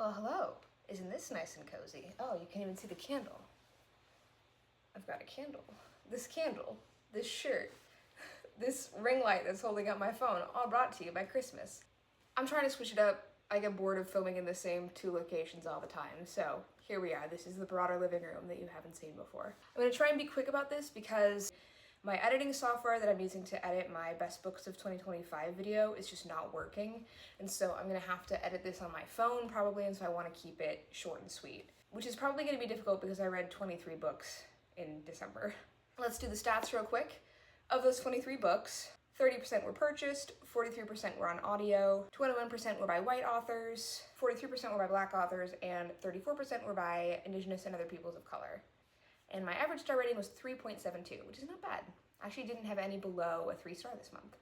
Well, hello. Isn't this nice and cozy? Oh, you can't even see the candle. I've got a candle. This candle, this shirt, this ring light that's holding up my phone, all brought to you by Christmas. I'm trying to switch it up. I get bored of filming in the same two locations all the time, so here we are. This is the broader living room that you haven't seen before. I'm gonna try and be quick about this because my editing software that I'm using to edit my Best Books of 2025 video is just not working, and so I'm gonna have to edit this on my phone probably, and so I want to keep it short and sweet, which is probably gonna be difficult because I read 23 books in December. Let's do the stats real quick. Of those 23 books, 30% were purchased, 43% were on audio, 21% were by white authors, 43% were by black authors, and 34% were by Indigenous and other peoples of color. And my average star rating was 3.72, which is not bad. I actually didn't have any below a 3-star this month.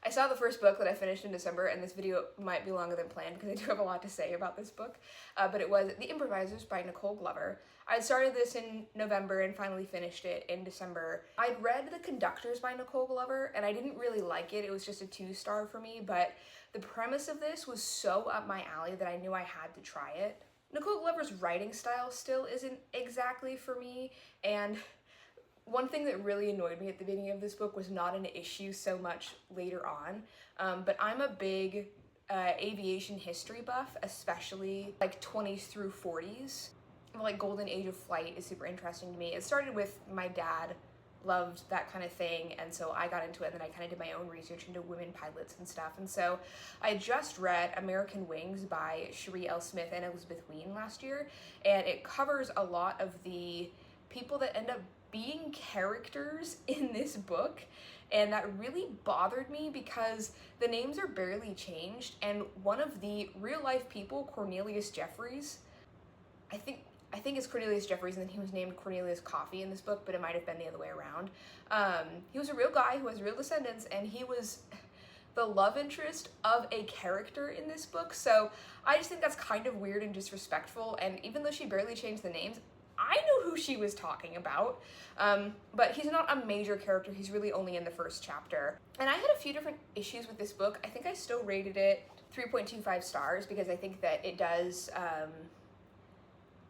I saw the first book that I finished in December, and this video might be longer than planned because I do have a lot to say about this book, but it was The Improvisers by Nicole Glover. I started this in November and finally finished it in December. I'd read The Conductors by Nicole Glover, and I didn't really like it. It was just a 2-star for me, but the premise of this was so up my alley that I knew I had to try it. Nicole Glover's writing style still isn't exactly for me, and one thing that really annoyed me at the beginning of this book was not an issue so much later on, but I'm a big aviation history buff, especially like 20s through 40s. Like Golden Age of Flight is super interesting to me. It started with my dad loved that kind of thing, and so I got into it, and then I kind of did my own research into women pilots and stuff, and so I just read American Wings by Cherie L. Smith and Elizabeth Wein last year, and it covers a lot of the people that end up being characters in this book, and that really bothered me because the names are barely changed, and one of the real-life people, Cornelius Jeffries, I think it's Cornelius Jeffries, and then he was named Cornelius Coffey in this book, but it might have been the other way around. He was a real guy who has real descendants, and he was the love interest of a character in this book, so I just think that's kind of weird and disrespectful, and even though she barely changed the names, I knew who she was talking about, but he's not a major character. He's really only in the first chapter. And I had a few different issues with this book. I think I still rated it 3.25 stars because I think that it does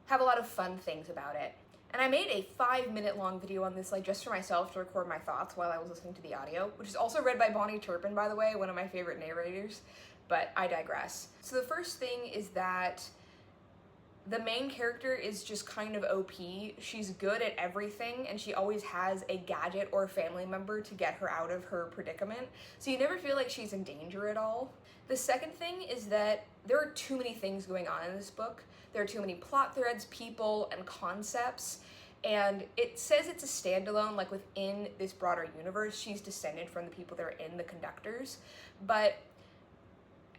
have a lot of fun things about it. And I made a 5-minute long video on this, like just for myself to record my thoughts while I was listening to the audio, which is also read by Bonnie Turpin, by the way, one of my favorite narrators, but I digress. So the first thing is that the main character is just kind of OP. She's good at everything, and she always has a gadget or family member to get her out of her predicament, so you never feel like she's in danger at all. The second thing is that there are too many things going on in this book. There are too many plot threads, people, and concepts, and it says it's a standalone, like within this broader universe. She's descended from the people that are in The Conductors, but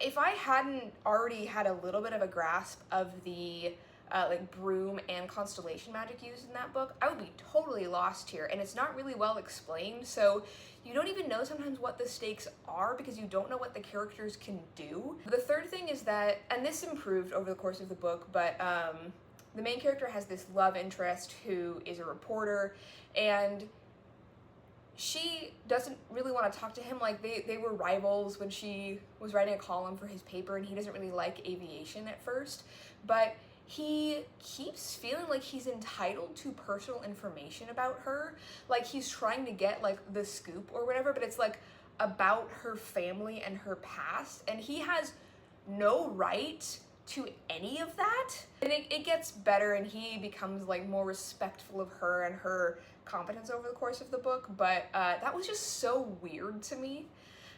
if I hadn't already had a little bit of a grasp of the like broom and constellation magic used in that book, I would be totally lost here, and it's not really well explained, so you don't even know sometimes what the stakes are because you don't know what the characters can do. The third thing is that, and this improved over the course of the book, but the main character has this love interest who is a reporter, and she doesn't really want to talk to him. Like they were rivals when she was writing a column for his paper, and he doesn't really like aviation at first, but he keeps feeling like he's entitled to personal information about her. Like he's trying to get like the scoop or whatever, but it's like about her family and her past, and he has no right to any of that. And it gets better, and he becomes like more respectful of her and her competence over the course of the book, but that was just so weird to me.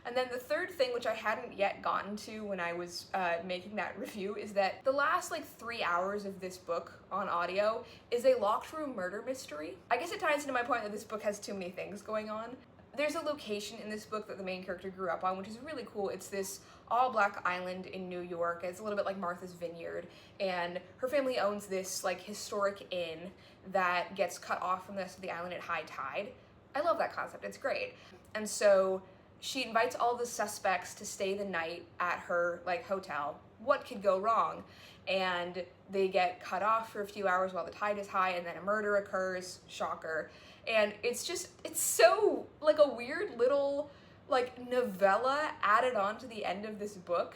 And then the third thing, which I hadn't yet gotten to when I was making that review, is that the last like 3 hours of this book on audio is a locked room murder mystery. I guess it ties into my point that this book has too many things going on. There's a location in this book that the main character grew up on, which is really cool. It's this all-black island in New York. It's a little bit like Martha's Vineyard, and her family owns this like historic inn that gets cut off from the rest of the island at high tide. I love that concept. It's great. And so she invites all the suspects to stay the night at her like hotel. What could go wrong? And they get cut off for a few hours while the tide is high, and then a murder occurs. Shocker. And it's so like a weird little like novella added on to the end of this book.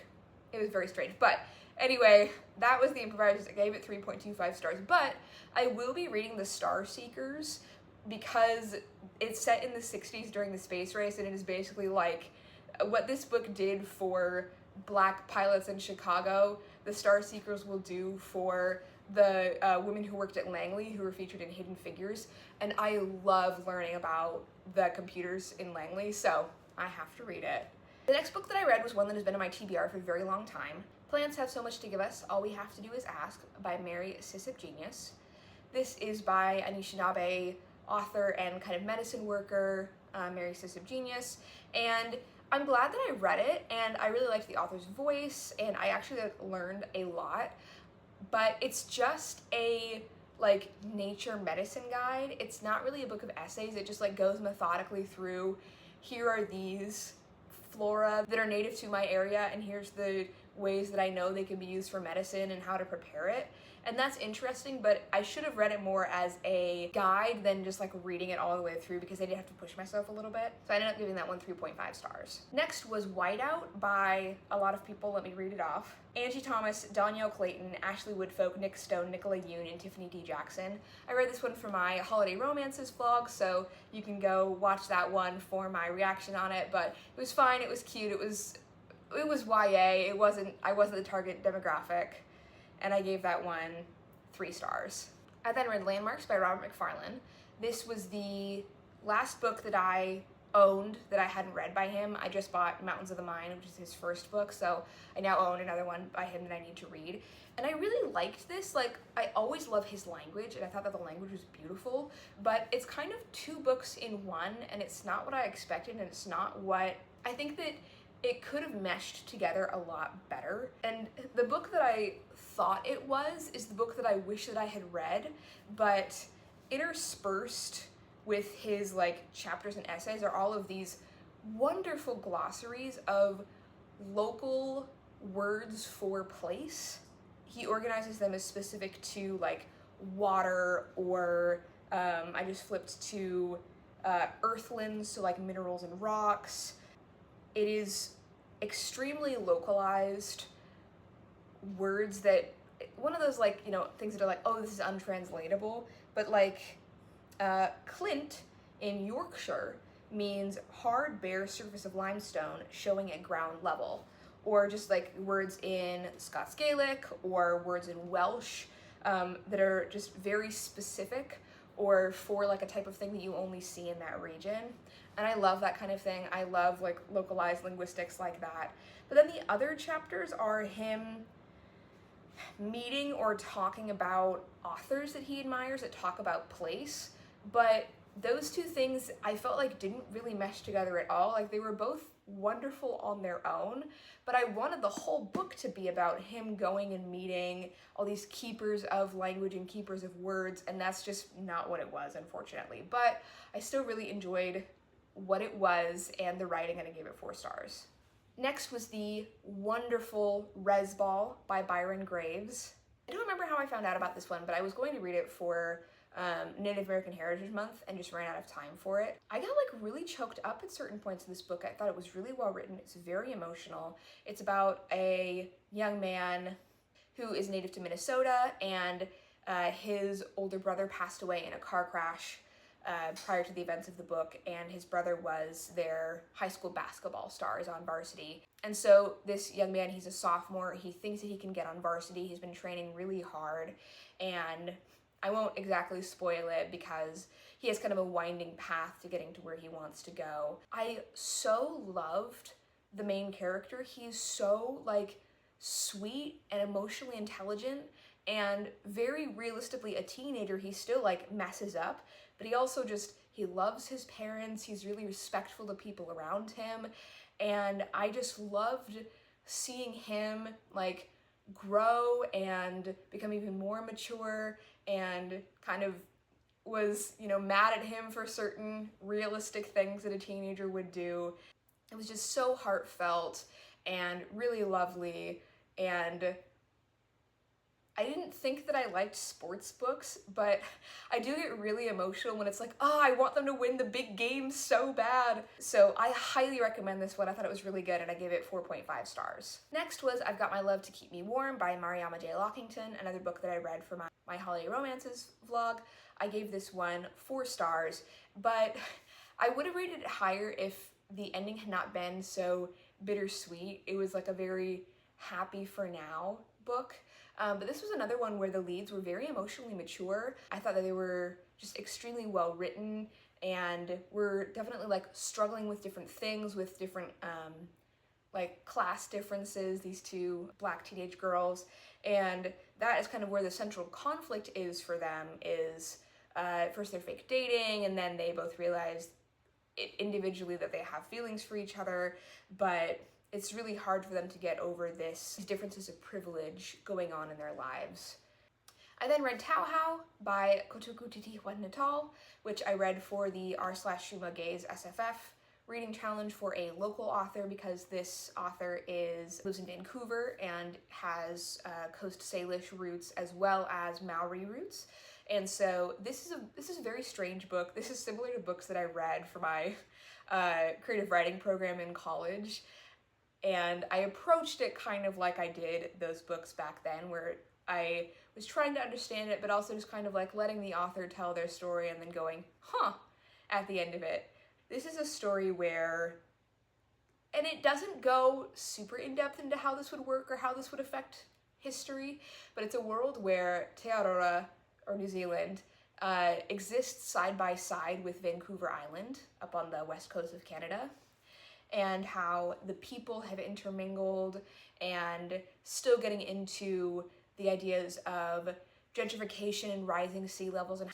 It was very strange, but Anyway, that was the Improvisers. I gave it 3.25 stars, but I will be reading the Star Seekers because it's set in the 60s during the space race, and it is basically like what this book did for black pilots in Chicago, the Star Seekers will do for the women who worked at Langley, who were featured in Hidden Figures. And I love learning about the computers in Langley, so I have to read it. The next book that I read was one that has been in my TBR for a very long time. Plants Have So Much to Give Us, All We Have to Do Is Ask, by Mary Sissip Genius. This is by Anishinaabe author and kind of medicine worker, Mary Sissip Genius, and I'm glad that I read it, and I really liked the author's voice, and I actually learned a lot, but it's just a like nature medicine guide. It's not really a book of essays. It just like goes methodically through, here are these flora that are native to my area, and here's the ways that I know they can be used for medicine and how to prepare it. And that's interesting, but I should have read it more as a guide than just like reading it all the way through, because I did have to push myself a little bit. So I ended up giving that one 3.5 stars. Next was Whiteout by a lot of people. Let me read it off. Angie Thomas, Danielle Clayton, Ashley Woodfolk, Nick Stone, Nicola Yoon, and Tiffany D. Jackson. I read this one for my Holiday Romances vlog, so you can go watch that one for my reaction on it, but it was fine, it was cute, it was YA, I wasn't the target demographic, and I gave that one 3 stars. I then read Landmarks by Robert McFarlane. This was the last book that I owned that I hadn't read by him. I just bought Mountains of the Mind, which is his first book, so I now own another one by him that I need to read. And I really liked this. Like, I always love his language, and I thought that the language was beautiful, but it's kind of 2 books in one, and it's not what I expected, and it's not what I think that it could have meshed together a lot better. And the book that I thought it was is the book that I wish that I had read, but interspersed with his like chapters and essays are all of these wonderful glossaries of local words for place. He organizes them as specific to like water, or I just flipped to earthlands, so like minerals and rocks. It is extremely localized words that, one of those like, you know, things that are like, oh, this is untranslatable, but like Clint in Yorkshire means hard, bare surface of limestone showing at ground level, or just like words in Scots Gaelic or words in Welsh that are just very specific or for like a type of thing that you only see in that region. And I love that kind of thing. I love like localized linguistics like that. But then the other chapters are him meeting or talking about authors that he admires that talk about place. But those 2 things I felt like didn't really mesh together at all. Like, they were both wonderful on their own, but I wanted the whole book to be about him going and meeting all these keepers of language and keepers of words, and that's just not what it was, unfortunately. But I still really enjoyed what it was and the writing, and I gave it 4 stars. Next was the wonderful Rez Ball by Byron Graves. I don't remember how I found out about this one, but I was going to read it for Native American Heritage Month and just ran out of time for it. I got like really choked up at certain points in this book. I thought it was really well written. It's very emotional. It's about a young man who is native to Minnesota, and his older brother passed away in a car crash prior to the events of the book, and his brother was their high school basketball stars on varsity. And so this young man, he's a sophomore, he thinks that he can get on varsity. He's been training really hard, and I won't exactly spoil it because he has kind of a winding path to getting to where he wants to go. I so loved the main character. He's so like sweet and emotionally intelligent, and very realistically a teenager. He still like messes up, but he also just, he loves his parents. He's really respectful to people around him. And I just loved seeing him like grow and become even more mature, and kind of was, you know, mad at him for certain realistic things that a teenager would do. It was just so heartfelt and really lovely, and I didn't think that I liked sports books, but I do get really emotional when it's like, oh, I want them to win the big game so bad. So I highly recommend this one. I thought it was really good, and I gave it 4.5 stars. Next was I've Got My Love to Keep Me Warm by Mariama J. Lockington, another book that I read for my Holiday Romances vlog. I gave this one 4 stars, but I would have rated it higher if the ending had not been so bittersweet. It was like a very happy for now book. But this was another one where the leads were very emotionally mature. I thought that they were just extremely well written and were definitely like struggling with different things, with different like class differences, these 2 Black teenage girls. And that is kind of where the central conflict is for them is first they're fake dating, and then they both realize individually that they have feelings for each other, but it's really hard for them to get over these differences of privilege going on in their lives. I then read Tauhou by Kotoku Titi Juan Natal, which I read for the r/Shuma Gaze SFF reading challenge for a local author, because this author lives in Vancouver and has Coast Salish roots as well as Maori roots. And so this is a very strange book. This is similar to books that I read for my creative writing program in college. And I approached it kind of like I did those books back then, where I was trying to understand it, but also just kind of like letting the author tell their story and then going, huh, at the end of it. This is a story where, and it doesn't go super in-depth into how this would work or how this would affect history, but it's a world where Te Aroha, or New Zealand, exists side by side with Vancouver Island up on the west coast of Canada, and how the people have intermingled and still getting into the ideas of gentrification and rising sea levels and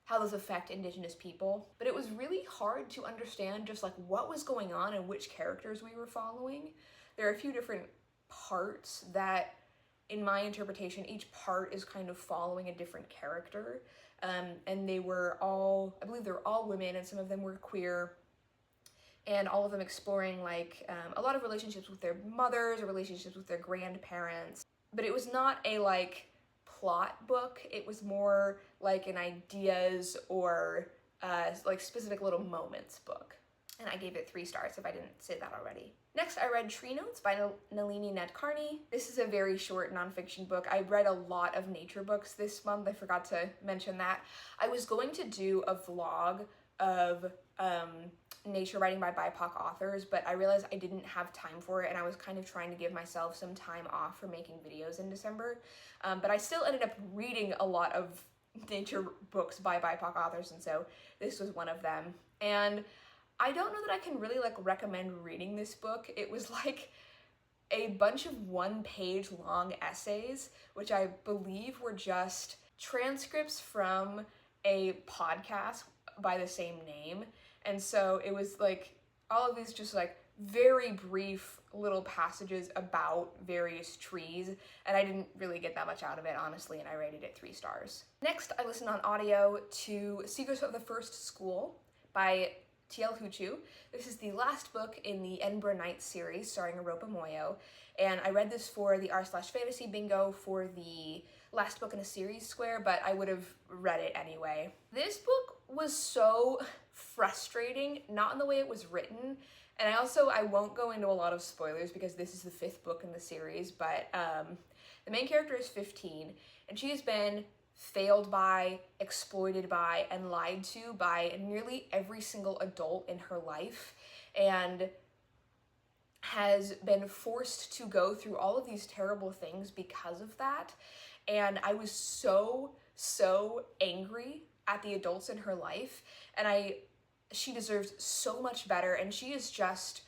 how those affect Indigenous people. But it was really hard to understand just like what was going on and which characters we were following. There are a few different parts that, in my interpretation, each part is kind of following a different character. And they were all, I believe they were all women, and some of them were queer, and all of them exploring like a lot of relationships with their mothers or relationships with their grandparents. But it was not a like plot book. It was more like an ideas or like specific little moments book. And I gave it 3 stars if I didn't say that already. Next, I read TreeNotes by Nalini Nadkarni. This is a very short nonfiction book. I read a lot of nature books this month. I forgot to mention that. I was going to do a vlog of nature writing by BIPOC authors, but I realized I didn't have time for it, and I was kind of trying to give myself some time off from making videos in December. But I still ended up reading a lot of nature books by BIPOC authors, and so this was one of them. And I don't know that I can really like recommend reading this book. It was like a bunch of 1-page long essays, which I believe were just transcripts from a podcast by the same name. And so it was like all of these just like very brief little passages about various trees, and I didn't really get that much out of it, honestly, and I rated it 3 stars. Next, I listened on audio to Secrets of the First School by T.L. Huchu. This is the last book in the Edinburgh Nights series starring Aropa Moyo, and I read this for the r/fantasy bingo for the last book in a series square, but I would have read it anyway. This book was so frustrating, not in the way it was written, and I won't go into a lot of spoilers because this is the 5th book in the series, but the main character is 15, and she has been failed by, exploited by, and lied to by nearly every single adult in her life, and has been forced to go through all of these terrible things because of that. And I was so angry at the adults in her life, and she deserves so much better, and she is just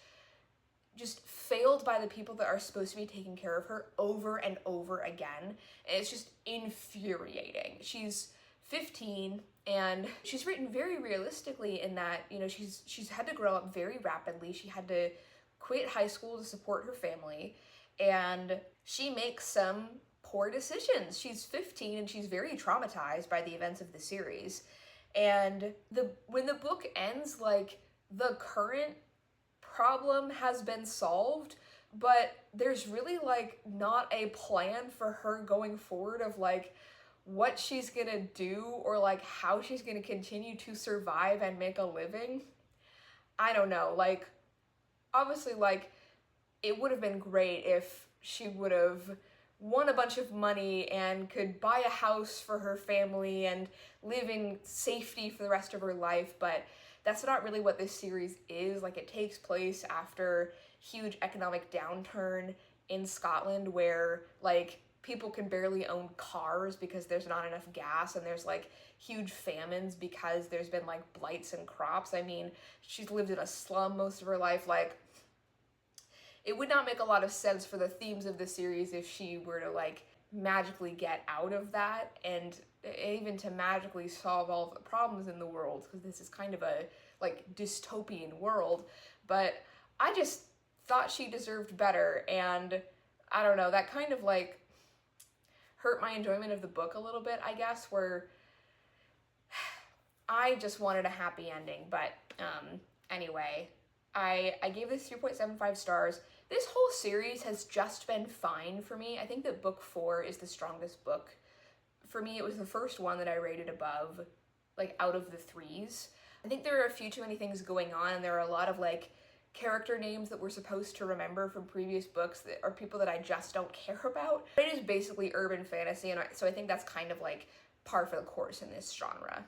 failed by the people that are supposed to be taking care of her over and over again, and it's just infuriating. She's 15, and she's written very realistically in that, you know, she's had to grow up very rapidly. She had to quit high school to support her family, and she makes some poor decisions. She's 15 and she's very traumatized by the events of the series. And when the book ends, like, the current problem has been solved, but there's really like not a plan for her going forward of like what she's gonna do or like how she's gonna continue to survive and make a living. I don't know, like obviously like it would have been great if she would have won a bunch of money and could buy a house for her family and live in safety for the rest of her life, but that's not really what this series is. Like, it takes place after huge economic downturn in Scotland where, like, people can barely own cars because there's not enough gas, and there's, like, huge famines because there's been, like, blights in crops. I mean, she's lived in a slum most of her life. Like, it would not make a lot of sense for the themes of the series if she were to, like, magically get out of that, and even to magically solve all of the problems in the world, because this is kind of a, like, dystopian world. But I just thought she deserved better, and I don't know, that kind of, like, hurt my enjoyment of the book a little bit, I guess, where I just wanted a happy ending. But anyway, I gave this 3.75 stars. This whole series has just been fine for me. I think that book 4 is the strongest book. For me, it was the first one that I rated above, like, out of the 3s. I think there are a few too many things going on, and there are a lot of, like, character names that we're supposed to remember from previous books that are people that I just don't care about. It is basically urban fantasy, and so I think that's kind of, like, par for the course in this genre.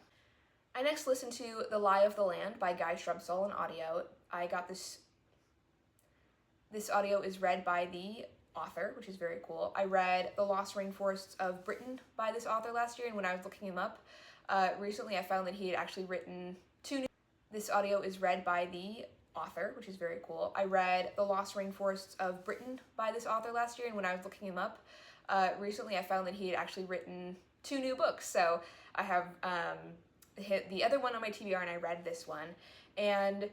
I next listened to The Lie of the Land by Guy Shrubsole on audio. I got this audio is read by the author, which is very cool. I read The Lost Rainforests of Britain by this author last year, and when I was looking him up, recently I found that he had actually written 2 new... This audio is read by the author, which is very cool. I read The Lost Rainforests of Britain by this author last year, and when I was looking him up, recently I found that he had actually written 2 new books. So I have hit the other one on my TBR, and I read this one, and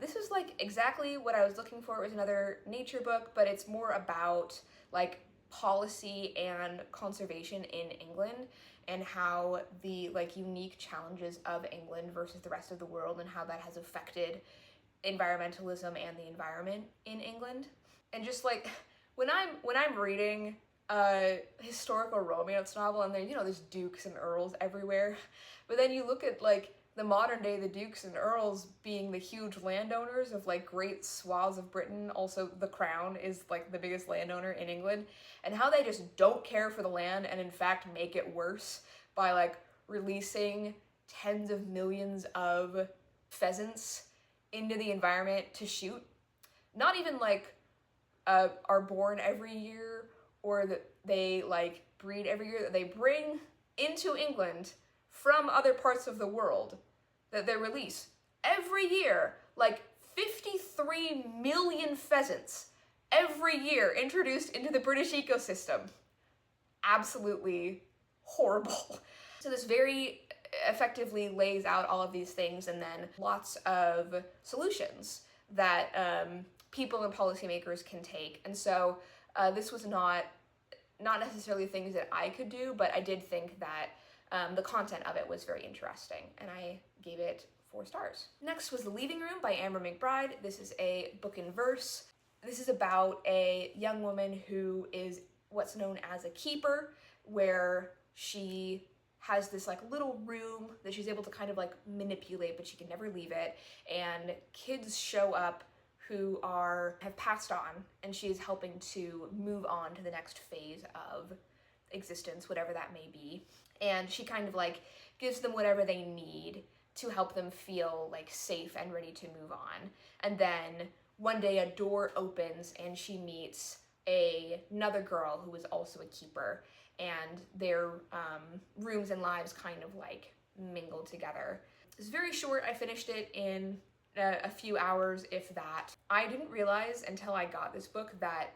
this is like exactly what I was looking for. It was another nature book, but it's more about like policy and conservation in England, and how the like unique challenges of England versus the rest of the world, and how that has affected environmentalism and the environment in England. And just like when I'm reading a historical romance novel, and there's dukes and earls everywhere, but then you look at like the modern day, the dukes and earls being the huge landowners of like great swaths of Britain. Also, the crown is like the biggest landowner in England, and how they just don't care for the land, and in fact make it worse by like releasing tens of millions of pheasants into the environment to shoot. Not even like are born every year, or that they like breed every year, that they bring into England from other parts of the world, that they release every year, like 53 million pheasants every year introduced into the British ecosystem. Absolutely horrible. So this very effectively lays out all of these things, and then lots of solutions that people and policymakers can take. And so this was not necessarily things that I could do, but I did think that the content of it was very interesting, and I gave it 4 stars. Next was The Leaving Room by Amber McBride. This is a book in verse. This is about a young woman who is what's known as a keeper, where she has this like little room that she's able to kind of like manipulate, but she can never leave it, and kids show up who have passed on, and she is helping to move on to the next phase of existence, whatever that may be. And she kind of like gives them whatever they need to help them feel like safe and ready to move on. And then one day a door opens, and she meets another girl who is also a keeper, and their rooms and lives kind of like mingle together. It's very short. I finished it in a few hours, if that. I didn't realize until I got this book that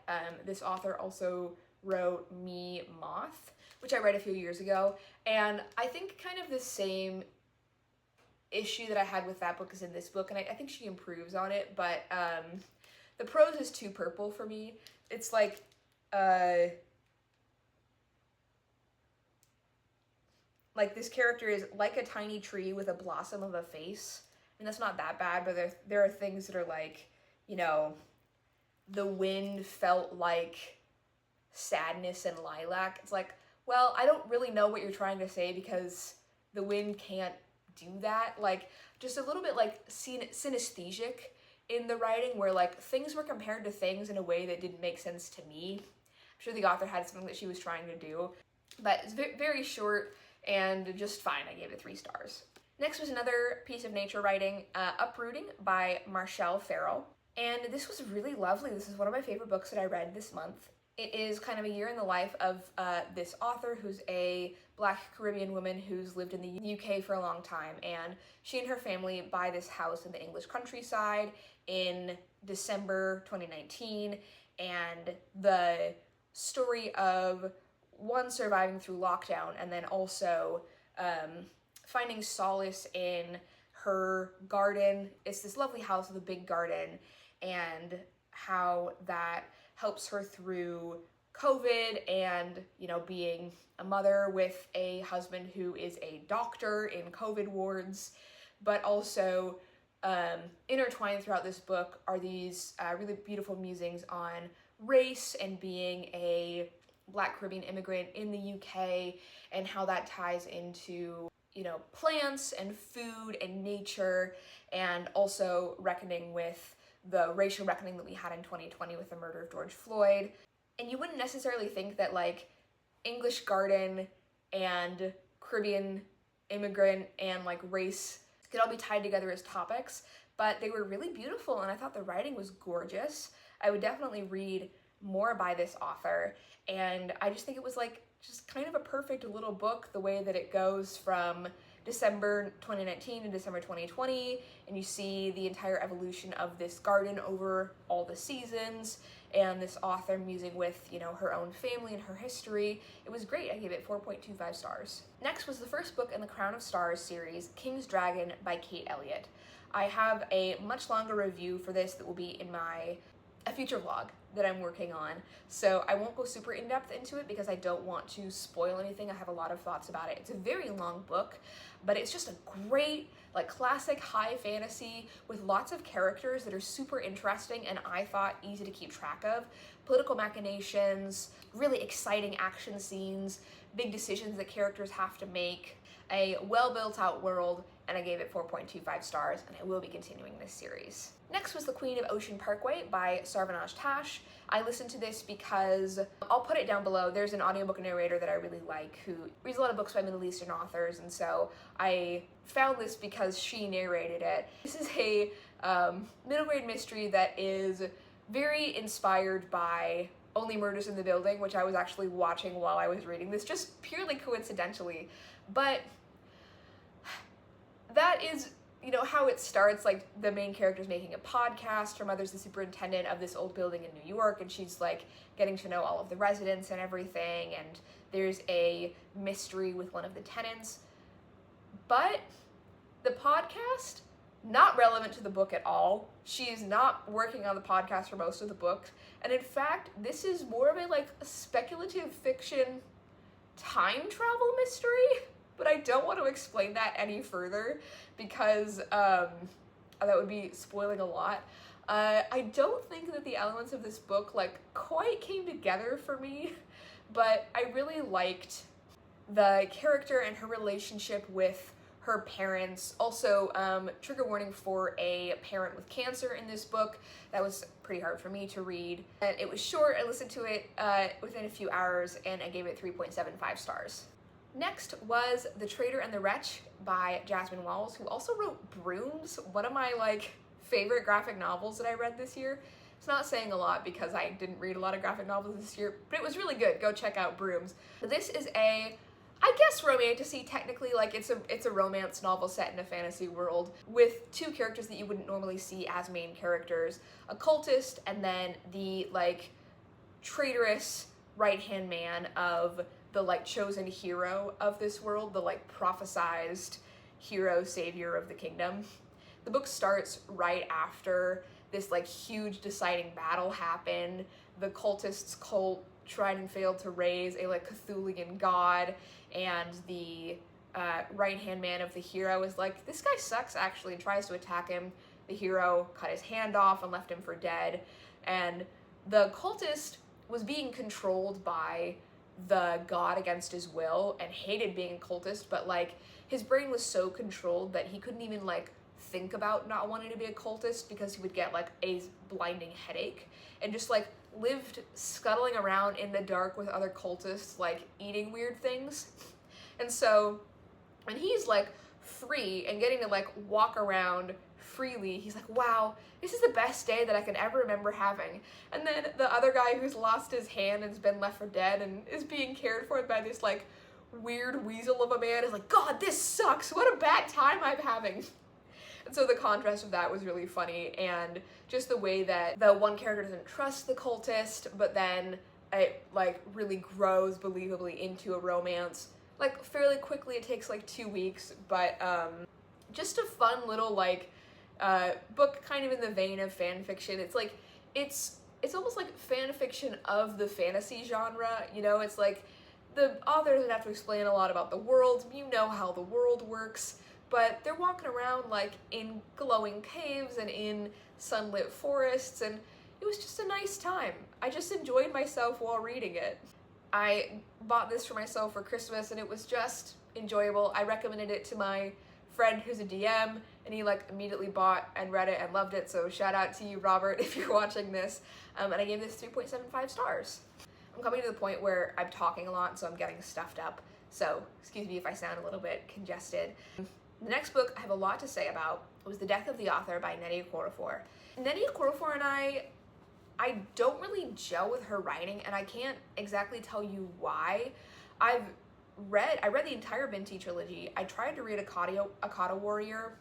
this author also wrote Me Moth, which I read a few years ago, and I think kind of the same issue that I had with that book is in this book, and I think she improves on it, but the prose is too purple for me. It's like this character is like a tiny tree with a blossom of a face, and that's not that bad, but there are things that are like, the wind felt like sadness and lilac. It's like, well, I don't really know what you're trying to say because the wind can't do that. Like, just a little bit like synesthesic in the writing, where like things were compared to things in a way that didn't make sense to me. I'm sure the author had something that she was trying to do, but it's very short and just fine. I gave it 3 stars. Next was another piece of nature writing, Uprooting by Marshall Farrell. And this was really lovely. This is one of my favorite books that I read this month. It is kind of a year in the life of this author who's a Black Caribbean woman who's lived in the UK for a long time, and she and her family buy this house in the English countryside in December 2019, and the story of one surviving through lockdown and then also finding solace in her garden. It's this lovely house with a big garden, and how that helps her through COVID and, you know, being a mother with a husband who is a doctor in COVID wards. But also intertwined throughout this book are these really beautiful musings on race and being a Black Caribbean immigrant in the UK, and how that ties into, you know, plants and food and nature, and also reckoning with the racial reckoning that we had in 2020 with the murder of George Floyd. And you wouldn't necessarily think that like English garden and Caribbean immigrant and like race could all be tied together as topics, but they were really beautiful, and I thought the writing was gorgeous. I would definitely read more by this author, and I just think it was like just kind of a perfect little book, the way that it goes from December 2019 to December 2020, and you see the entire evolution of this garden over all the seasons, and this author musing with, you know, her own family and her history. It was great. I gave it 4.25 stars. Next was the first book in the Crown of Stars series, King's Dragon by Kate Elliott. I have a much longer review for this that will be in a future vlog that I'm working on, so I won't go super in-depth into it because I don't want to spoil anything. I have a lot of thoughts about it. It's a very long book, but it's just a great, like, classic high fantasy with lots of characters that are super interesting and I thought easy to keep track of. Political machinations, really exciting action scenes, big decisions that characters have to make, a well built out world, and I gave it 4.25 stars, and I will be continuing this series. Next was The Queen of Ocean Parkway by Sarvanaj Tash. I listened to this because, I'll put it down below, there's an audiobook narrator that I really like who reads a lot of books by Middle Eastern authors, and so I found this because she narrated it. This is a middle grade mystery that is very inspired by Only Murders in the Building, which I was actually watching while I was reading this, just purely coincidentally, but that is, you know, how it starts. Like, the main character's making a podcast, her mother's the superintendent of this old building in New York, and she's like getting to know all of the residents and everything, and there's a mystery with one of the tenants. But the podcast, not relevant to the book at all. She's not working on the podcast for most of the book, and in fact, this is more of a like speculative fiction time travel mystery. But I don't want to explain that any further because that would be spoiling a lot. I don't think that the elements of this book like quite came together for me, but I really liked the character and her relationship with her parents. Also, trigger warning for a parent with cancer in this book. That was pretty hard for me to read. And it was short. I listened to it within a few hours, and I gave it 3.75 stars. Next was The Traitor and the Wretch by Jasmine Walls, who also wrote Brooms, one of my like favorite graphic novels that I read this year. It's not saying a lot because I didn't read a lot of graphic novels this year, but it was really good. Go check out Brooms. This is a, I guess, romantasy technically. Like, it's a romance novel set in a fantasy world with two characters that you wouldn't normally see as main characters, a cultist and then the like traitorous right-hand man of the like chosen hero of this world, the like prophesized hero savior of the kingdom. The book starts right after this like huge deciding battle happened. The cultists' cult tried and failed to raise a like Cthulhian god, and the right-hand man of the hero is like, this guy sucks actually, and tries to attack him. The hero cut his hand off and left him for dead, and the cultist was being controlled by the god against his will and hated being a cultist, but like his brain was so controlled that he couldn't even like think about not wanting to be a cultist because he would get like a blinding headache, and just like lived scuttling around in the dark with other cultists, like eating weird things. And so when he's like free and getting to like walk around freely, he's like, wow, this is the best day that I can ever remember having. And then the other guy who's lost his hand and has been left for dead and is being cared for by this like weird weasel of a man is like, God, this sucks, what a bad time I'm having. And so the contrast of that was really funny, and just the way that the one character doesn't trust the cultist, but then it like really grows believably into a romance like fairly quickly. It takes like 2 weeks, but just a fun little like book, kind of in the vein of fan fiction. It's like it's almost like fan fiction of the fantasy genre, you know. It's like the author doesn't have to explain a lot about the world, you know how the world works, but they're walking around like in glowing caves and in sunlit forests, and it was just a nice time. I just enjoyed myself while reading it. I bought this for myself for Christmas and it was just enjoyable. I recommended it to my friend who's a DM, and he like immediately bought and read it and loved it, so shout out to you, Robert, if you're watching this. And I gave this 3.75 stars. I'm coming to the point where I'm talking a lot, so I'm getting stuffed up, so excuse me if I sound a little bit congested. The next book I have a lot to say about was The Death of the Author by Nnedi Okorafor. Nnedi Okorafor and I don't really gel with her writing, and I can't exactly tell you why. I read the entire Binti trilogy. I tried to read Akata Warrior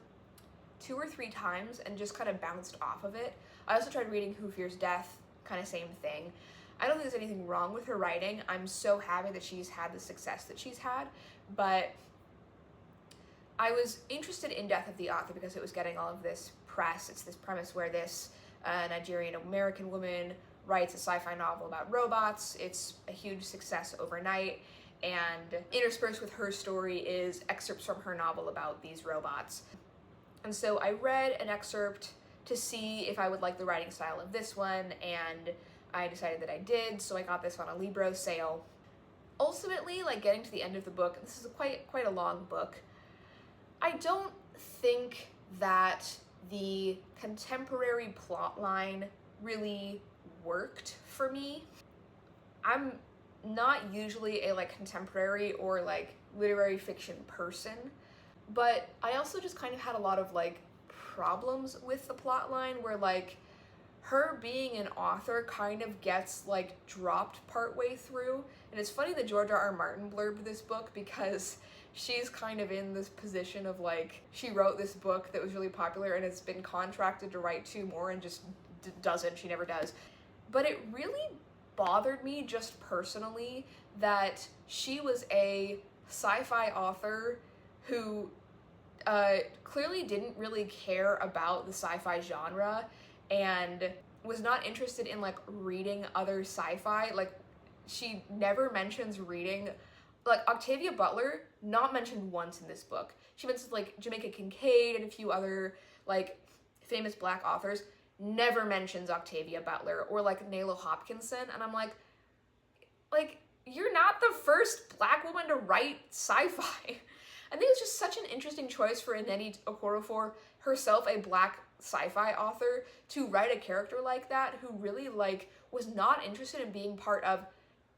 2 or 3 times and just kind of bounced off of it. I also tried reading Who Fears Death, kind of same thing. I don't think there's anything wrong with her writing. I'm so happy that she's had the success that she's had, but I was interested in Death of the Author because it was getting all of this press. It's this premise where this Nigerian-American woman writes a sci-fi novel about robots. It's a huge success overnight, and interspersed with her story is excerpts from her novel about these robots. And so I read an excerpt to see if I would like the writing style of this one, and I decided that I did, so I got this on a Libro sale. Ultimately, like getting to the end of the book, this is quite a long book, I don't think that the contemporary plotline really worked for me. I'm not usually a like contemporary or like literary fiction person, but I also just kind of had a lot of like problems with the plotline where like her being an author kind of gets like dropped partway through. And it's funny that George R.R. Martin blurbed this book because she's kind of in this position of like, she wrote this book that was really popular and has been contracted to write 2 more and just doesn't, she never does. But it really bothered me just personally that she was a sci-fi author who clearly didn't really care about the sci-fi genre and was not interested in like reading other sci-fi. Like, she never mentions reading, like Octavia Butler, not mentioned once in this book. She mentions like Jamaica Kincaid and a few other like famous Black authors, never mentions Octavia Butler or like Nalo Hopkinson, and I'm like, you're not the first Black woman to write sci-fi. I think it's just such an interesting choice for Nnedi Okorafor, herself a Black sci-fi author, to write a character like that who really like was not interested in being part of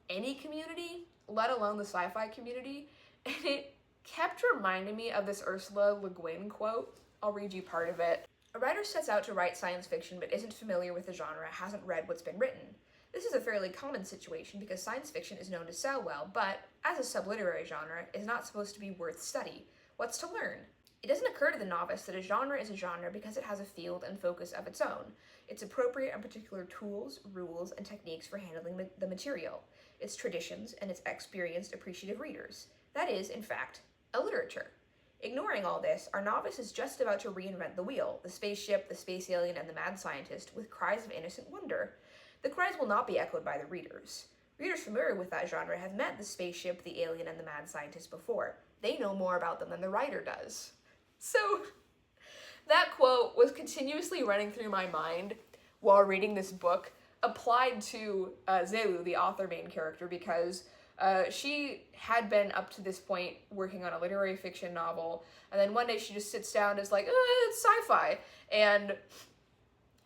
any community, let alone the sci-fi community. And it kept reminding me of this Ursula Le Guin quote. I'll read you part of it. A writer sets out to write science fiction but isn't familiar with the genre, hasn't read what's been written. This is a fairly common situation because science fiction is known to sell well, but, as a subliterary genre, is not supposed to be worth study. What's to learn? It doesn't occur to the novice that a genre is a genre because it has a field and focus of its own, its appropriate and particular tools, rules, and techniques for handling the material, its traditions, and its experienced, appreciative readers. That is, in fact, a literature. Ignoring all this, our novice is just about to reinvent the wheel, the spaceship, the space alien, and the mad scientist, with cries of innocent wonder. The cries will not be echoed by the readers. Readers familiar with that genre have met the spaceship, the alien, and the mad scientist before. They know more about them than the writer does. So, that quote was continuously running through my mind while reading this book. applied to Zelu, the author main character, because she had been up to this point working on a literary fiction novel, and then one day she just sits down and is like, it's sci-fi, and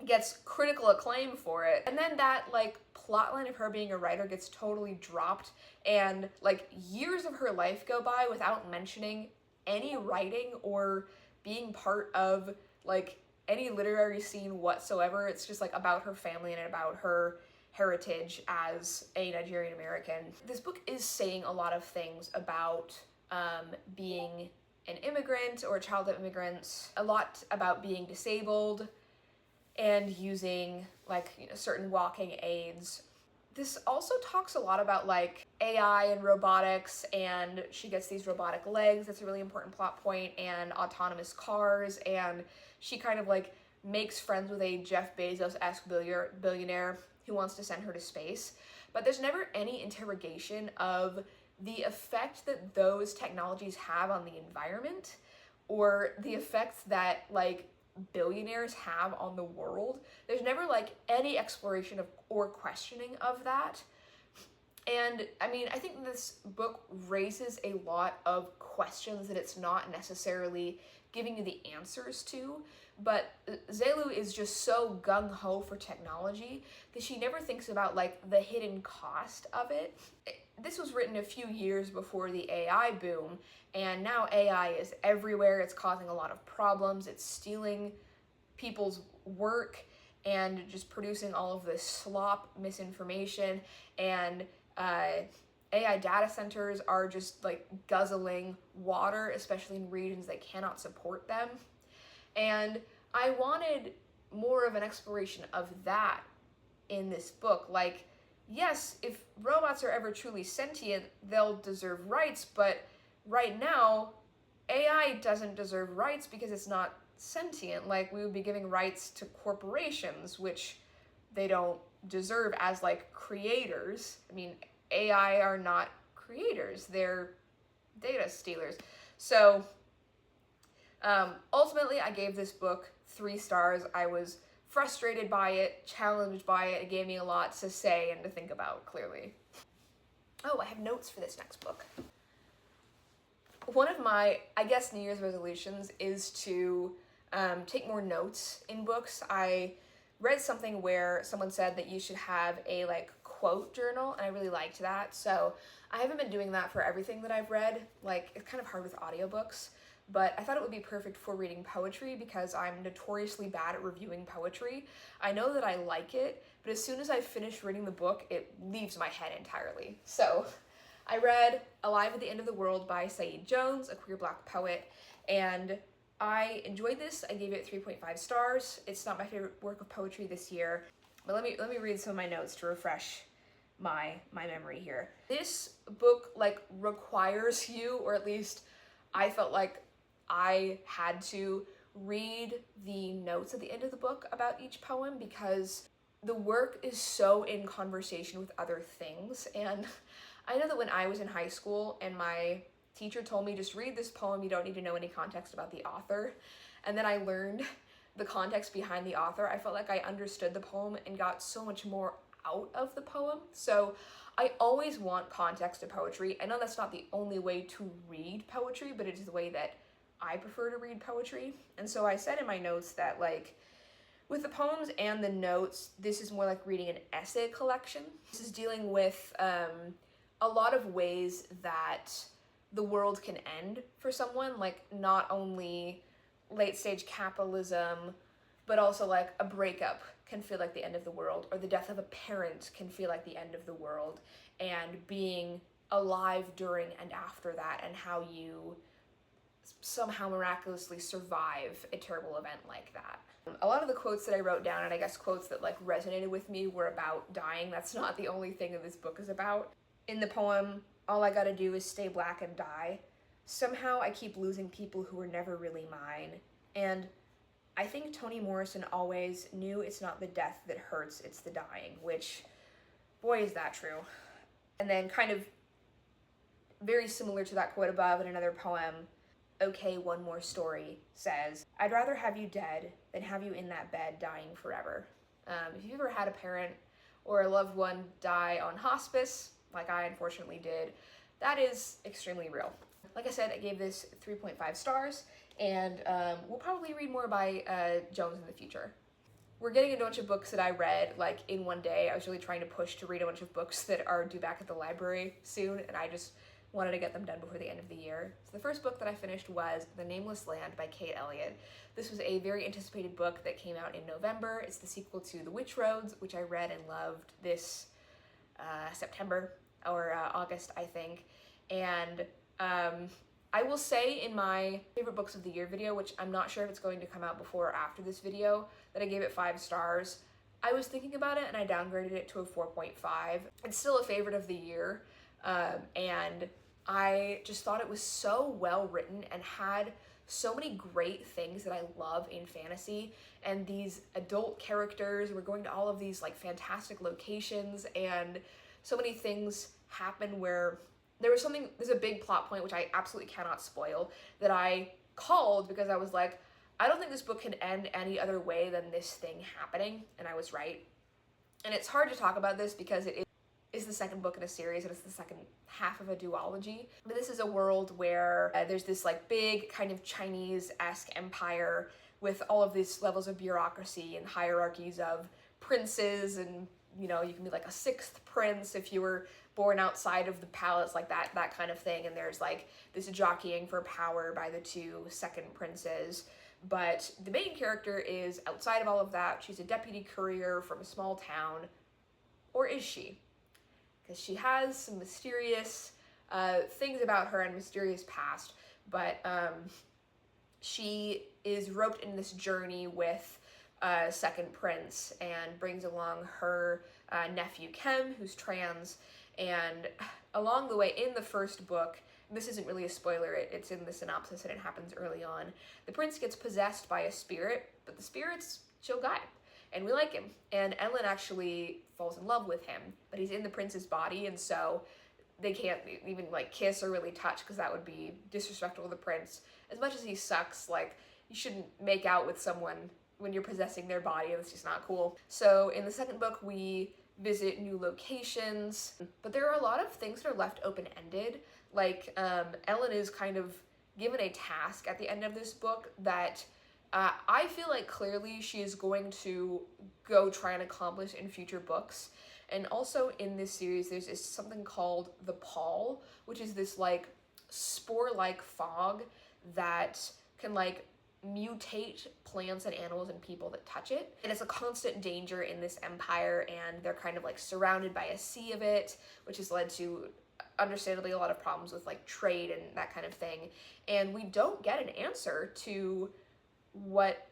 gets critical acclaim for it. And then that, like, plotline of her being a writer gets totally dropped, and, like, years of her life go by without mentioning any writing or being part of, like, any literary scene whatsoever. It's just, like, about her family and about her heritage as a Nigerian American. This book is saying a lot of things about being an immigrant or a child of immigrants, a lot about being disabled and using, like, you know, certain walking aids. This also talks a lot about, like, AI and robotics, and she gets these robotic legs, that's a really important plot point, and autonomous cars, and she kind of, like, makes friends with a Jeff Bezos-esque billionaire who wants to send her to space. But there's never any interrogation of the effect that those technologies have on the environment, or the effects that, like, billionaires have on the world. There's never, like, any exploration of or questioning of that. And I mean, I think this book raises a lot of questions that it's not necessarily giving you the answers to, but Zelu is just so gung-ho for technology that she never thinks about, like, the hidden cost of it. This was written a few years before the AI boom, and now AI is everywhere. It's causing a lot of problems. It's stealing people's work and just producing all of this slop, misinformation, and AI data centers are just, like, guzzling water, especially in regions that cannot support them. And I wanted more of an exploration of that in this book. Like, yes, if robots are ever truly sentient, they'll deserve rights, but right now, AI doesn't deserve rights because it's not sentient. Like, we would be giving rights to corporations, which they don't deserve as, like, creators. I mean, AI are not creators, they're data stealers. So, ultimately, I gave this book 3 stars. I was frustrated by it, challenged by it. It gave me a lot to say and to think about, clearly. Oh, I have notes for this next book. One of my, I guess, New Year's resolutions is to take more notes in books. I read something where someone said that you should have a, like, quote journal, and I really liked that. So I haven't been doing that for everything that I've read. Like, it's kind of hard with audiobooks, but I thought it would be perfect for reading poetry because I'm notoriously bad at reviewing poetry. I know that I like it, but as soon as I finish reading the book, it leaves my head entirely. So I read Alive at the End of the World by Saeed Jones, a queer Black poet, and I enjoyed this. I gave it 3.5 stars. It's not my favorite work of poetry this year, but let me read some of my notes to refresh my memory here. This book, like, requires you, or at least I felt like I had to read the notes at the end of the book about each poem because the work is so in conversation with other things. And I know that when I was in high school and my teacher told me, just read this poem, you don't need to know any context about the author, and then I learned the context behind the author, I felt like I understood the poem and got so much more out of the poem. So I always want context to poetry. I know that's not the only way to read poetry, but it is the way that I prefer to read poetry. And so I said in my notes that, like, with the poems and the notes, this is more like reading an essay collection. This is dealing with a lot of ways that the world can end for someone, like, not only late stage capitalism, but also, like, a breakup can feel like the end of the world, or the death of a parent can feel like the end of the world, and being alive during and after that, and how you somehow miraculously survive a terrible event like that. A lot of the quotes that I wrote down, and I guess quotes that, like, resonated with me, were about dying. That's not the only thing that this book is about. In the poem, all I gotta do is stay black and die. Somehow I keep losing people who were never really mine. And I think Toni Morrison always knew it's not the death that hurts, it's the dying, which, boy, is that true. And then, kind of very similar to that quote above, in another poem, Okay, One More Story says, I'd rather have you dead than have you in that bed dying forever. If you've ever had a parent or a loved one die on hospice, like I unfortunately did, that is extremely real. Like I said, I gave this 3.5 stars, and we'll probably read more by Jones in the future. We're getting a bunch of books that I read like in one day. I was really trying to push to read a bunch of books that are due back at the library soon, and I just wanted to get them done before the end of the year. So the first book that I finished was The Nameless Land by Kate Elliott. This was a very anticipated book that came out in November. It's the sequel to The Witch Roads, which I read and loved this September or August, I think. And I will say in my favorite books of the year video, which I'm not sure if it's going to come out before or after this video, that I gave it 5 stars. I was thinking about it and I downgraded it to a 4.5. It's still a favorite of the year, and I just thought it was so well written and had so many great things that I love in fantasy, and these adult characters were going to all of these like fantastic locations, and so many things happen where there's a big plot point, which I absolutely cannot spoil, that I called because I was like, I don't think this book can end any other way than this thing happening, and I was right. And it's hard to talk about this because it is the second book in a series, and it's the second half of a duology. But this is a world where there's this like big kind of Chinese-esque empire with all of these levels of bureaucracy and hierarchies of princes, and you know, you can be like a 6th prince if you were born outside of the palace, like that kind of thing. And there's like this jockeying for power by the 2 second princes. But the main character is outside of all of that. She's a deputy courier from a small town. Or is she? Because she has some mysterious things about her and mysterious past. But she is roped in this journey with second prince and brings along her nephew Kem, who's trans. And along the way in the first book, this isn't really a spoiler, it's in the synopsis and it happens early on, the prince gets possessed by a spirit, but the spirit's chill guy, and we like him. And Ellen actually falls in love with him, but he's in the prince's body, and so they can't even like kiss or really touch because that would be disrespectful to the prince. As much as he sucks, like, you shouldn't make out with someone when you're possessing their body, that's just not cool. So in the second book, we visit new locations, but there are a lot of things that are left open-ended. Like, Ellen is kind of given a task at the end of this book that I feel like clearly she is going to go try and accomplish in future books. And also in this series, there's something called the Pall, which is this like spore-like fog that can like mutate plants and animals and people that touch it. And it's a constant danger in this empire, and they're kind of like surrounded by a sea of it, which has led to understandably a lot of problems with like trade and that kind of thing. And we don't get an answer to what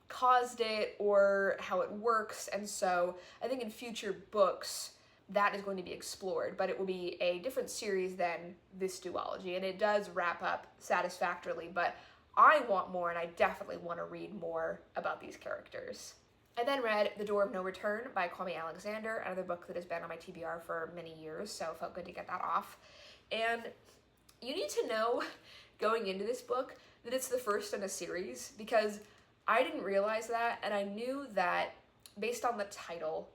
caused it or how it works, and so I think in future books that is going to be explored, but it will be a different series than this duology, and it does wrap up satisfactorily, but I want more, and I definitely want to read more about these characters. I then read The Door of No Return by Kwame Alexander, another book that has been on my TBR for many years, so it felt good to get that off. And you need to know going into this book that it's the first in a series, because I didn't realize that, and I knew that based on the title,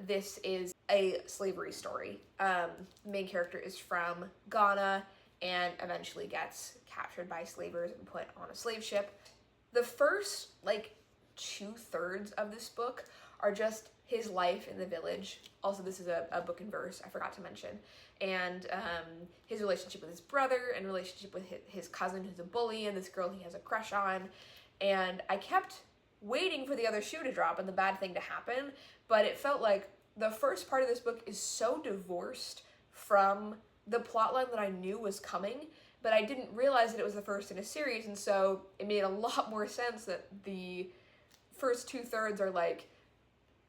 this is a slavery story. The main character is from Ghana and eventually gets captured by slavers and put on a slave ship. The first, like, 2/3 of this book are just his life in the village. Also, this is a book in verse, I forgot to mention. And his relationship with his brother and relationship with his cousin who's a bully and this girl he has a crush on. And I kept waiting for the other shoe to drop and the bad thing to happen, but it felt like the first part of this book is so divorced from the plotline that I knew was coming, but I didn't realize that it was the first in a series, and so it made a lot more sense that the first 2/3 are like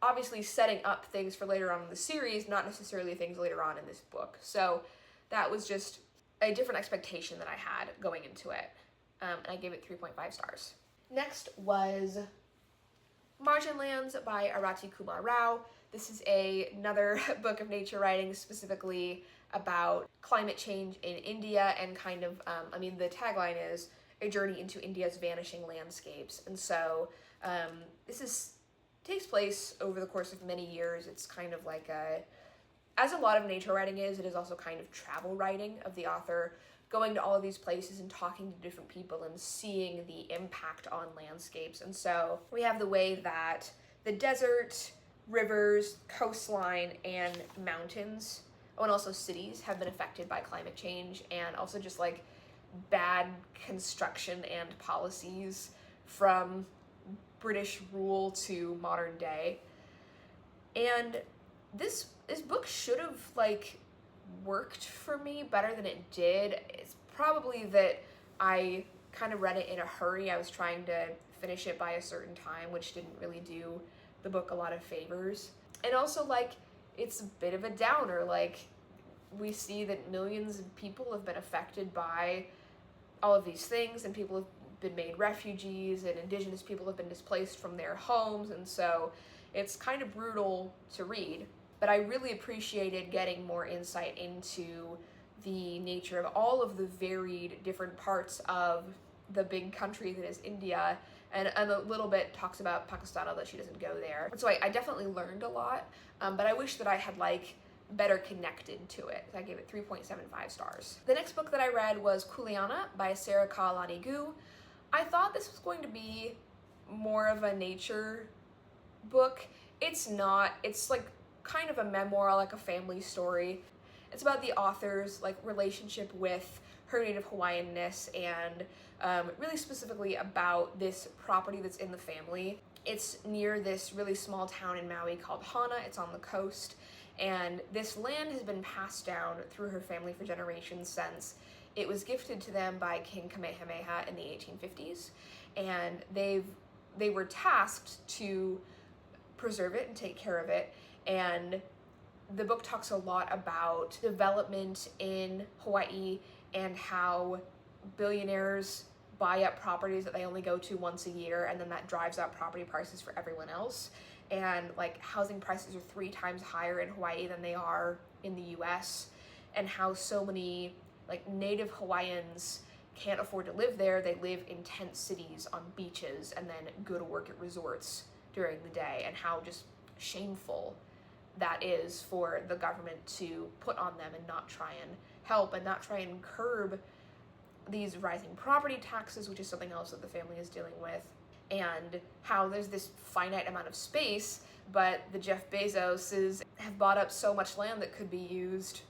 obviously setting up things for later on in the series, not necessarily things later on in this book. So that was just a different expectation that I had going into it, and I gave it 3.5 stars. Next was Marginlands by Arati Kumar Rao. This is another book of nature writing, specifically about climate change in India and kind of, the tagline is a journey into India's vanishing landscapes. And so this is takes place over the course of many years. It's kind of like as a lot of nature writing is, it is also kind of travel writing of the author going to all of these places and talking to different people and seeing the impact on landscapes. And so we have the way that the desert, rivers, coastline, and mountains, and also cities have been affected by climate change, and also just like bad construction and policies from British rule to modern day. And this book should have like worked for me better than it did. It's probably that I kind of read it in a hurry. I was trying to finish it by a certain time, which didn't really do the book a lot of favors. And also, like, it's a bit of a downer. Like, we see that millions of people have been affected by all of these things, and people have been made refugees, and indigenous people have been displaced from their homes, and so it's kind of brutal to read. But I really appreciated getting more insight into the nature of all of the varied different parts of the big country that is India, and a little bit talks about Pakistan, although she doesn't go there. So I definitely learned a lot, but I wish that I had like better connected to it. I gave it 3.75 stars. The next book that I read was Kuleana by Sarah Kalani Gu. I thought this was going to be more of a nature book. It's not. It's like kind of a memoir, like a family story. It's about the author's like relationship with her native Hawaiianness, and really specifically about this property that's in the family. It's near this really small town in Maui called Hana. It's on the coast, and this land has been passed down through her family for generations since it was gifted to them by King Kamehameha in the 1850s, and they were tasked to preserve it and take care of it. And the book talks a lot about development in Hawaii and how billionaires buy up properties that they only go to once a year, and then that drives up property prices for everyone else. And like housing prices are 3 times higher in Hawaii than they are in the US, and how so many like native Hawaiians can't afford to live there. They live in tent cities on beaches and then go to work at resorts during the day, and how just shameful that is for the government to put on them and not try and help and not try and curb these rising property taxes, which is something else that the family is dealing with, and how there's this finite amount of space, but the Jeff Bezoses have bought up so much land that could be used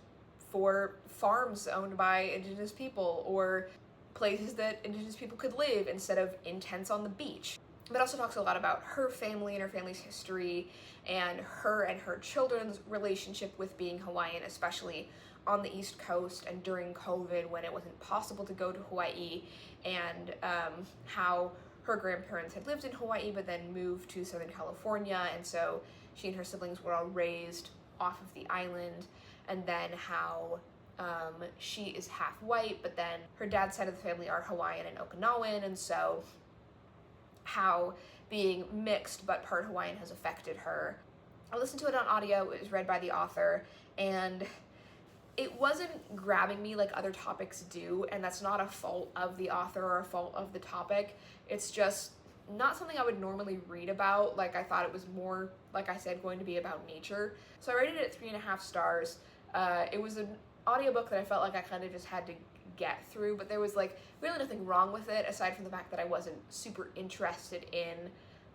for farms owned by indigenous people or places that indigenous people could live instead of in tents on the beach. But also talks a lot about her family and her family's history, and her children's relationship with being Hawaiian, especially on the East Coast and during COVID when it wasn't possible to go to Hawaii, and how her grandparents had lived in Hawaii but then moved to Southern California, and so she and her siblings were all raised off of the island, and then how she is half white, but then her dad's side of the family are Hawaiian and Okinawan, and so how being mixed but part Hawaiian has affected her. I listened to it on audio. It was read by the author, and it wasn't grabbing me like other topics do, and that's not a fault of the author or a fault of the topic. It's just not something I would normally read about. Like, I thought it was more, like I said, going to be about nature. So I rated it at 3.5 stars. It was an audiobook that I felt like I kind of just had to get through, but there was like really nothing wrong with it aside from the fact that I wasn't super interested in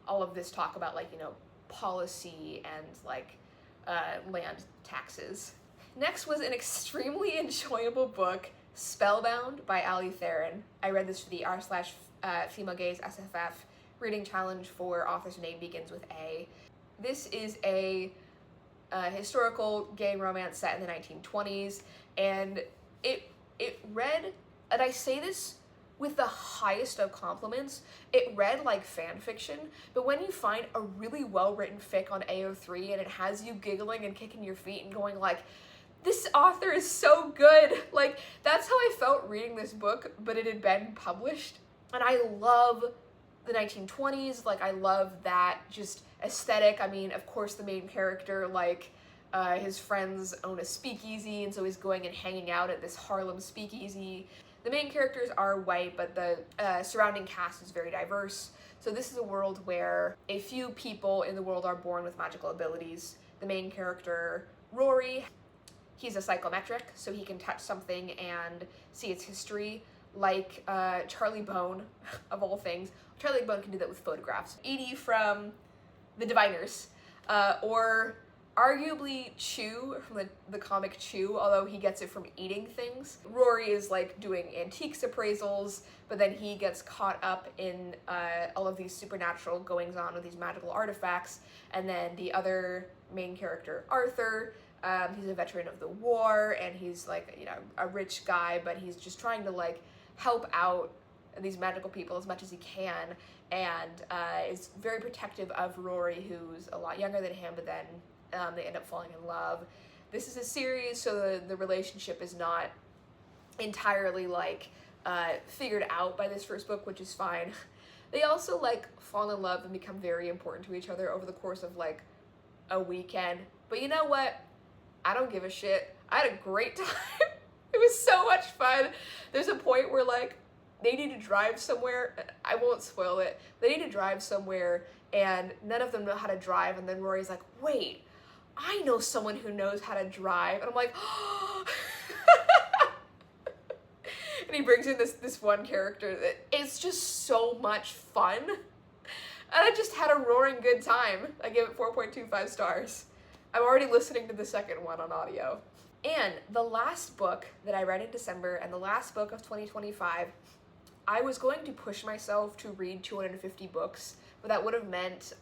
all of this talk about, like, you know, policy and like land taxes. Next was an extremely enjoyable book, Spellbound by Ali Theron. I read this for the r/Female Gaze SFF reading challenge for author's name begins with A. This is a historical gay romance set in the 1920s, and it read, and I say this with the highest of compliments, it read like fan fiction, but when you find a really well-written fic on AO3 and it has you giggling and kicking your feet and going like, this author is so good, like, that's how I felt reading this book, but it had been published. And I love the 1920s, like, I love that just aesthetic. I mean, of course, the main character, like, his friends own a speakeasy, and so he's going and hanging out at this Harlem speakeasy. The main characters are white, but the surrounding cast is very diverse. So this is a world where a few people in the world are born with magical abilities. The main character, Rory, he's a psychometric, so he can touch something and see its history, like Charlie Bone, of all things. Charlie Bone can do that with photographs. Edie from The Diviners, or arguably Chew from the comic Chew, although he gets it from eating things. Rory is like doing antiques appraisals, but then he gets caught up in all of these supernatural goings on with these magical artifacts. And then the other main character, Arthur, he's a veteran of the war, and he's like, you know, a rich guy, but he's just trying to like help out these magical people as much as he can, and is very protective of Rory, who's a lot younger than him, but then they end up falling in love. This is a series, so the relationship is not entirely like figured out by this first book, which is fine. They also like fall in love and become very important to each other over the course of like a weekend. But you know what? I don't give a shit. I had a great time. It was so much fun. There's a point where like they need to drive somewhere. I won't spoil it. They need to drive somewhere and none of them know how to drive, and then Rory's like, wait, I know someone who knows how to drive. And I'm like, oh. And he brings in this one character that it's just so much fun. And I just had a roaring good time. I gave it 4.25 stars. I'm already listening to the second one on audio. And the last book that I read in December, and the last book of 2025, I was going to push myself to read 250 books, but that would have meant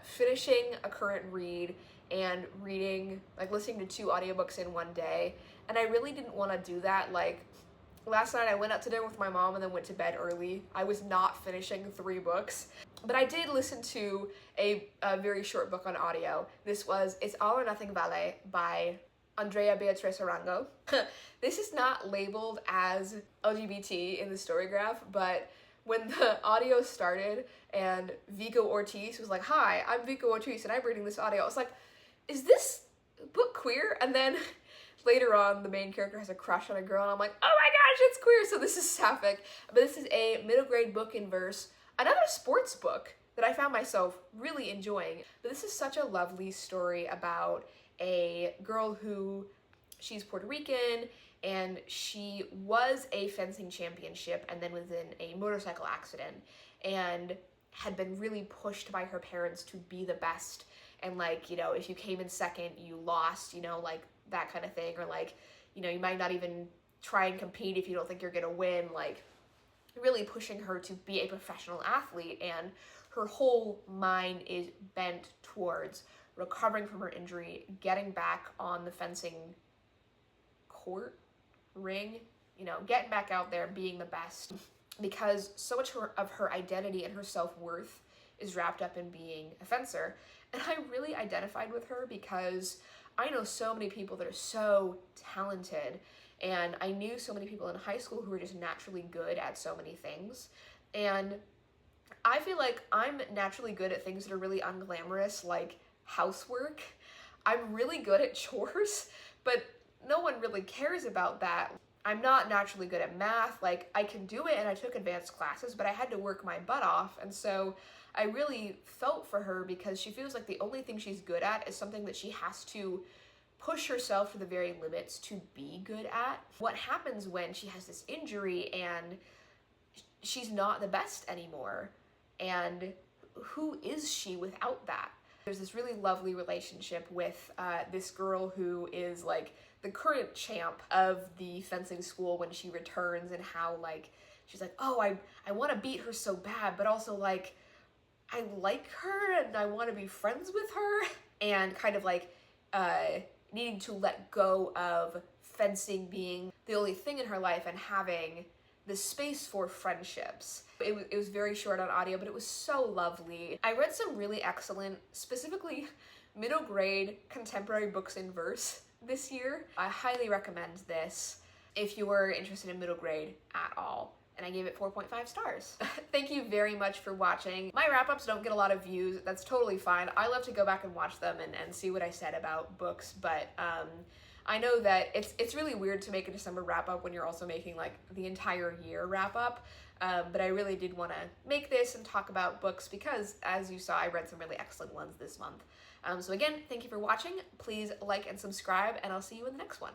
finishing a current read and reading, like listening to 2 audiobooks in one day. And I really didn't want to do that. Like last night I went out to dinner with my mom and then went to bed early. I was not finishing 3 books, but I did listen to a very short book on audio. This was It's All or Nothing Vale by Andrea Beatriz Arango. This is not labeled as LGBT in the story graph, but when the audio started and Vico Ortiz was like, hi, I'm Vico Ortiz and I'm reading this audio, I was like, is this book queer? And then later on, the main character has a crush on a girl, and I'm like, oh my gosh, it's queer, so this is sapphic. But this is a middle grade book in verse, another sports book that I found myself really enjoying. But this is such a lovely story about a girl who, she's Puerto Rican, and she was a fencing championship and then was in a motorcycle accident and had been really pushed by her parents to be the best. And like, you know, if you came in second, you lost, you know, like that kind of thing. Or like, you know, you might not even try and compete if you don't think you're gonna win. Like really pushing her to be a professional athlete, and her whole mind is bent towards recovering from her injury, getting back on the fencing court, ring, you know, getting back out there, being the best. Because so much of her identity and her self-worth is wrapped up in being a fencer. And I really identified with her because I know so many people that are so talented, and I knew so many people in high school who were just naturally good at so many things. And I feel like I'm naturally good at things that are really unglamorous, like housework. I'm really good at chores, but no one really cares about that. I'm not naturally good at math. Like I can do it, and I took advanced classes, but I had to work my butt off. And so I really felt for her because she feels like the only thing she's good at is something that she has to push herself to the very limits to be good at. What happens when she has this injury and she's not the best anymore? And who is she without that? There's this really lovely relationship with this girl who is like the current champ of the fencing school when she returns, and how like she's like, oh, I want to beat her so bad, but also like I like her and I want to be friends with her, and kind of like needing to let go of fencing being the only thing in her life and having the space for friendships. It was very short on audio, but it was so lovely. I read some really excellent, specifically middle grade contemporary books in verse this year. I highly recommend this if you are interested in middle grade at all. And I gave it 4.5 stars. Thank you very much for watching. My wrap-ups don't get a lot of views. That's totally fine. I love to go back and watch them and see what I said about books, but I know that it's really weird to make a December wrap up when you're also making like the entire year wrap up. But I really did want to make this and talk about books because, as you saw, I read some really excellent ones this month. So again, thank you for watching. Please like and subscribe, and I'll see you in the next one.